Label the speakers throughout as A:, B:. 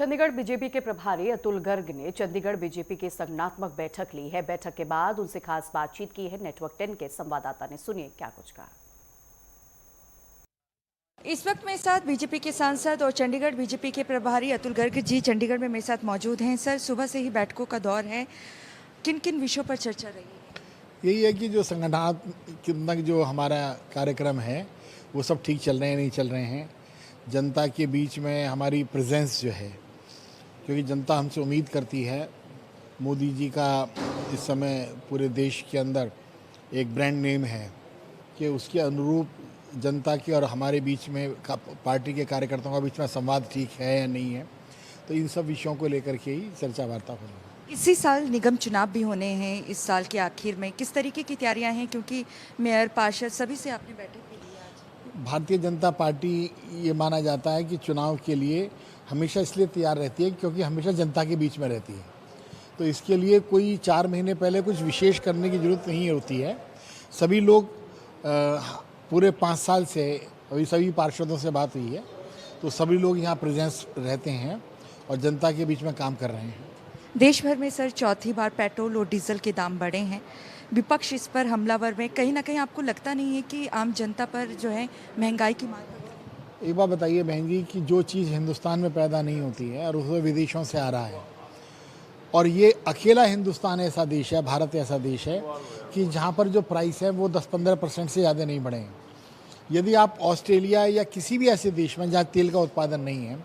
A: Chandigarh BJP के प्रभारी अतुल गर्ग ने चंडीगढ़ बीजेपी की संगठनात्मक बैठक ली है। बैठक के बाद उनसे खास बातचीत की है। नेटवर्क 10 के संवाददाता ने सुनिए क्या कुछ कहा।
B: इस वक्त मेरे साथ बीजेपी के सांसद और चंडीगढ़ बीजेपी के प्रभारी अतुल गर्ग जी चंडीगढ़ में मेरे साथ मौजूद हैं। सर, सुबह से ही बैठकों का दौर है, किन किन विषयों पर चर्चा रही है?
C: यही है कि जो संगठनात्मक जो हमारा कार्यक्रम है वो सब ठीक चल रहे हैं नहीं चल रहे हैं। जनता के बीच में हमारी प्रेजेंस जो है, क्योंकि जनता हमसे उम्मीद करती है। मोदी जी का इस समय पूरे देश के अंदर एक ब्रांड नेम है कि उसके अनुरूप जनता की और हमारे बीच में पार्टी के कार्यकर्ताओं के बीच में संवाद ठीक है या नहीं है। तो इन सब विषयों को लेकर के ही चर्चा वार्ता हो रही है।
B: इसी साल निगम चुनाव भी होने हैं, इस साल के आखिर में किस तरीके की तैयारियां हैं, क्योंकि मेयर पार्षद सभी से आपने बैठक भी ली आज?
C: भारतीय जनता पार्टी ये माना जाता है कि चुनाव के लिए हमेशा इसलिए तैयार रहती है क्योंकि हमेशा जनता के बीच में रहती है। तो इसके लिए कोई 4 महीने पहले कुछ विशेष करने की ज़रूरत नहीं होती है। सभी लोग पूरे 5 साल से अभी सभी पार्षदों से बात हुई है, तो सभी लोग यहाँ प्रेजेंस रहते हैं और जनता के बीच में काम कर रहे हैं।
B: देश भर में सर चौथी बार पेट्रोल और डीजल के दाम बढ़े हैं, विपक्ष इस पर हमलावर में, कहीं ना कहीं आपको लगता नहीं है कि आम जनता पर जो है महंगाई की मार पड़?
C: एक बात बताइए बहन जी, कि जो चीज़ हिंदुस्तान में पैदा नहीं होती है और उसमें विदेशों से आ रहा है, और ये अकेला हिंदुस्तान ऐसा देश है, भारत ऐसा देश है कि जहाँ पर जो प्राइस है वो 10-15% से ज़्यादा नहीं बढ़े हैं। यदि आप ऑस्ट्रेलिया या किसी भी ऐसे देश में जहाँ तेल का उत्पादन नहीं है,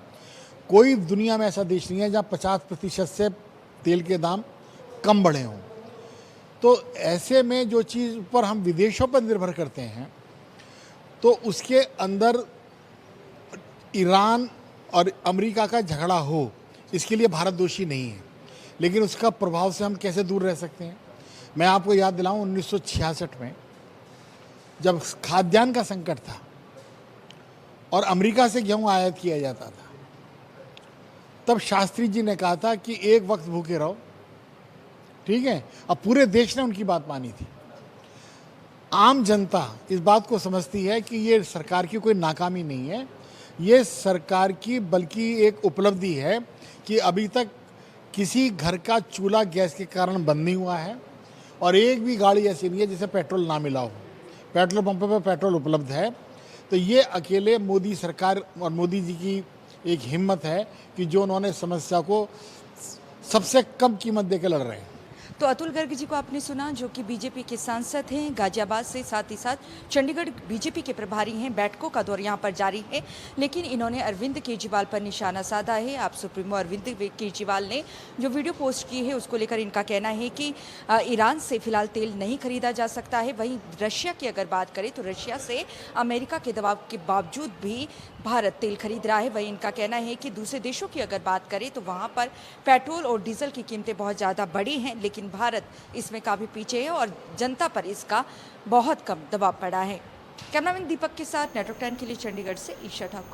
C: कोई दुनिया में ऐसा देश नहीं है जहाँ 50% से तेल के दाम कम बढ़े हों। तो ऐसे में जो चीज़ पर हम विदेशों पर निर्भर करते हैं, तो उसके अंदर ईरान और अमेरिका का झगड़ा हो, इसके लिए भारत दोषी नहीं है, लेकिन उसका प्रभाव से हम कैसे दूर रह सकते हैं। मैं आपको याद दिलाऊं, 1966 में जब खाद्यान्न का संकट था और अमेरिका से गेहूं आयात किया जाता था, तब शास्त्री जी ने कहा था कि एक वक्त भूखे रहो, ठीक है। अब पूरे देश ने उनकी बात मानी थी। आम जनता इस बात को समझती है कि ये सरकार की कोई नाकामी नहीं है, ये सरकार की बल्कि एक उपलब्धि है कि अभी तक किसी घर का चूल्हा गैस के कारण बंद नहीं हुआ है और एक भी गाड़ी ऐसी नहीं है जिसे पेट्रोल ना मिला हो। पेट्रोल पंपों पर पेट्रोल उपलब्ध है। तो ये अकेले मोदी सरकार और मोदी जी की एक हिम्मत है कि जो उन्होंने समस्या को सबसे कम कीमत देकर लड़ रहे हैं।
B: तो अतुल गर्ग जी को आपने सुना, जो कि बीजेपी के सांसद हैं गाजियाबाद से, साथ ही साथ चंडीगढ़ बीजेपी के प्रभारी हैं। बैठकों का दौर यहां पर जारी है, लेकिन इन्होंने अरविंद केजरीवाल पर निशाना साधा है। आप सुप्रीमो अरविंद केजरीवाल ने जो वीडियो पोस्ट की है उसको लेकर इनका कहना है कि ईरान से फिलहाल तेल नहीं खरीदा जा सकता है। वहीं रशिया की अगर बात करें तो रशिया से अमेरिका के दबाव के बावजूद भी भारत तेल खरीद रहा है। वहीं इनका कहना है कि दूसरे देशों की अगर बात करें तो वहाँ पर पेट्रोल और डीजल की कीमतें बहुत ज़्यादा बढ़ी हैं, लेकिन भारत इसमें काफ़ी पीछे है और जनता पर इसका बहुत कम दबाव पड़ा है। कैमरामैन दीपक के साथ नेटवर्क 10 के लिए चंडीगढ़ से ईशा ठाकुर।